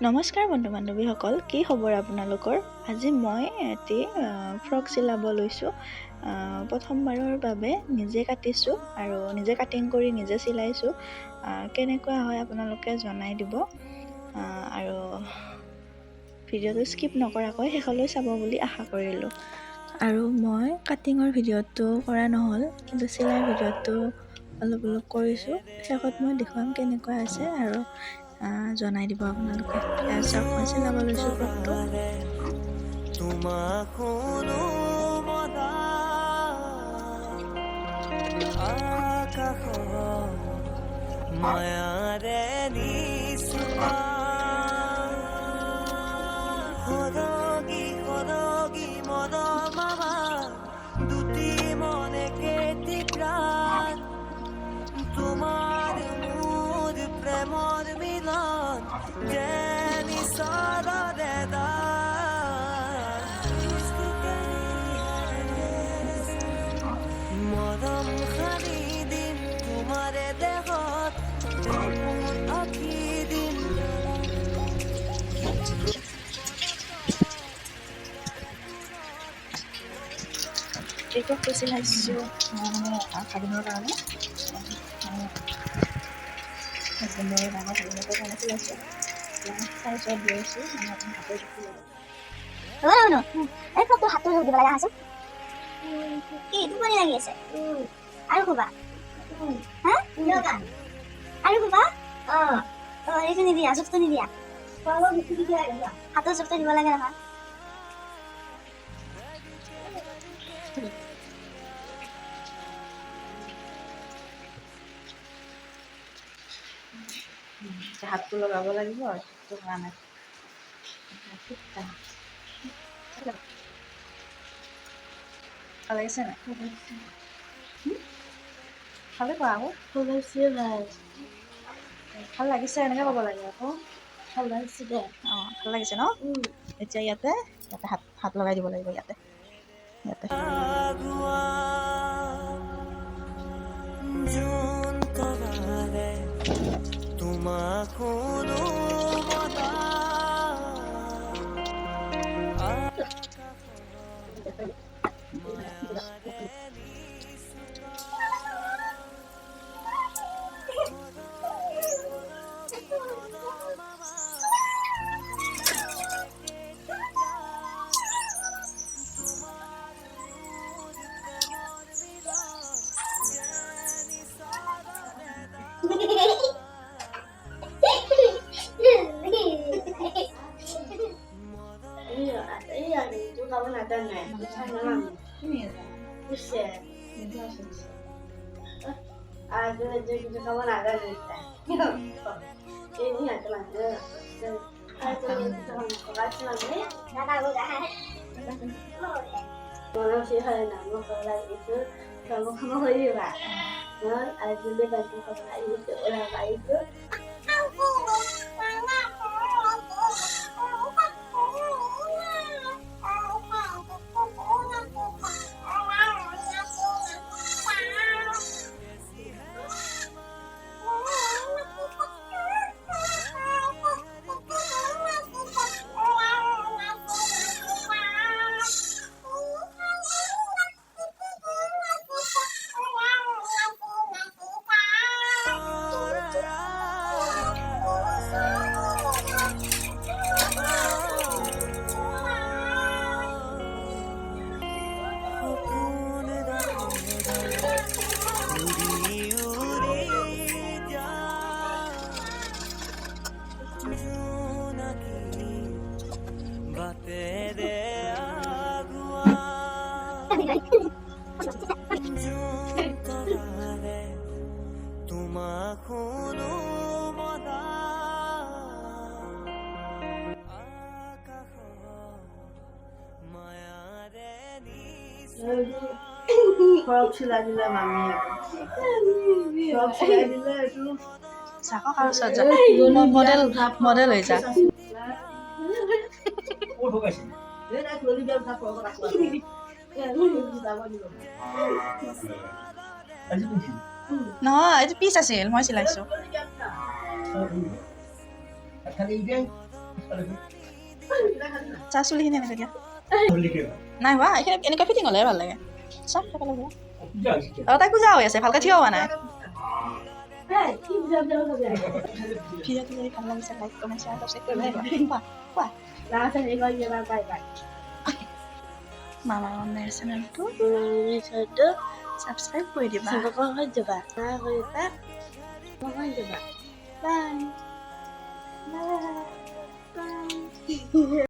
নমস্কাৰ বন্ধু বান্ধৱীসকল, কি খবৰ আপোনালোকৰ? আজি মই এটি ফ্ৰক চিলাব লৈছোঁ। প্ৰথমবাৰৰ বাবে নিজে কাটিছোঁ আৰু নিজে কাটিং কৰি নিজে চিলাইছোঁ। কেনেকুৱা হয় আপোনালোকে জনাই দিব আৰু ভিডিঅ'টো স্কিপ নকৰাকৈ শেষলৈ চাব বুলি আশা কৰিলোঁ। আৰু মই কাটিঙৰ ভিডিঅ'টো কৰা নহ'ল, কিন্তু চিলাই ভিডিঅ'টো অলপ কৰিছোঁ। শেষত মই দেখুৱাম কেনেকুৱা আছে আৰু জনাই দিব আপোনালোকে। চাওক, মই চিলাব লৈছোঁ ফ্ৰকটো। তোমাৰ মোৰ প্ৰেমৰ মিলন জানি সাৰা দেদা মৰম খানি দিন তোমাৰে দেহত আখি দিন এই ফ্ৰকটো চিলাইছোঁ মানে ভাগিনৰ কাৰণে, হাজবেণ্ডৰ ডাঙৰ ভাগিনৰ কাৰণে চিলাইছোঁ। চাইজত লৈ আছোঁ, মানে আপুনি হাতৰ জোখটো ল'ব। এই ফ্ৰকটো হাতটো দিব লগা আছো কি টোপনি লাগি আছে আৰু শুবা হা আৰু শুবা এইটো নিদিয়া জোখটো নিদিয়া হাতৰ জোখটো দিব লাগে নহয়। হাতটো লগাব লাগিব আৰু সেইটো কাৰণে ভাল লাগিছে নাই? ভালে কোৱা আকৌ, ভাল লাগিছে এনেকৈ ক'ব লাগে আকৌ। ভাল লাগিছে দে। ভাল লাগিছে ন? এতিয়া ইয়াতে হাত লগাই দিব লাগিব ইয়াতে। জুন তলারে তোমাকো ফ্ৰক চিলাই দিলে মামীয়ে, ফ্ৰক চিলাই দিলে এইটো চাকক আৰু ওচৰত যাওক, মডেল হৈ যাওক। নহয়, এইটো পিচ আছিল, মই চিলাইছোঁ। চা চুলিখিনি এনেকৈ দিয়া নাই হোৱা এইখিনি এনেকৈ ফিটিং হ'লেহে ভাল লাগে চা সেইফালে যোৱা তাই পূজা হৈ আছে ভালকৈ থিয় হোৱা নাই ভিডিঅ'টো যদি ভাল লাগিছে লাইক কমেণ্ট শ্বেয়াৰ ছাবস্ক্ৰাইব কৰিবা কোৱা মামা মামাৰ চেনেলটো ছাবস্ক্ৰাইব কৰি দিবা বাই বাই